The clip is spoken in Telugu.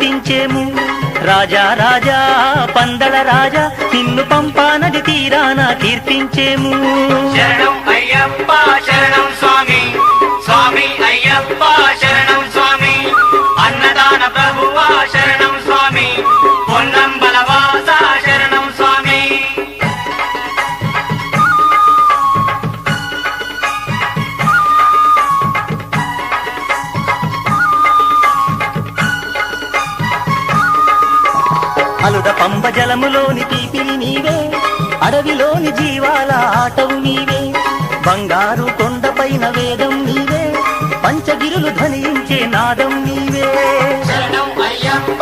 కీర్తించేము. రాజా రాజా పందల రాజా నిన్ను పంపా నది తీరాన కీర్తించేము. శరణం అయ్యప్ప శరణం స్వామి, స్వామి అయ్యప్ప శరణం స్వామి, అన్నదాన ప్రభువా శరణం స్వామి, పొన్నంబల వాస శరణం స్వామి. అలుద పంబ జలములోని తీపిని నీవే, అడవిలోని జీవాల ఆటవు నీవే, బంగారు కొండపైన వేదం నీవే, పంచగిరులు ధ్వనించే నాదం నీవే. శరణం అయ్యప్ప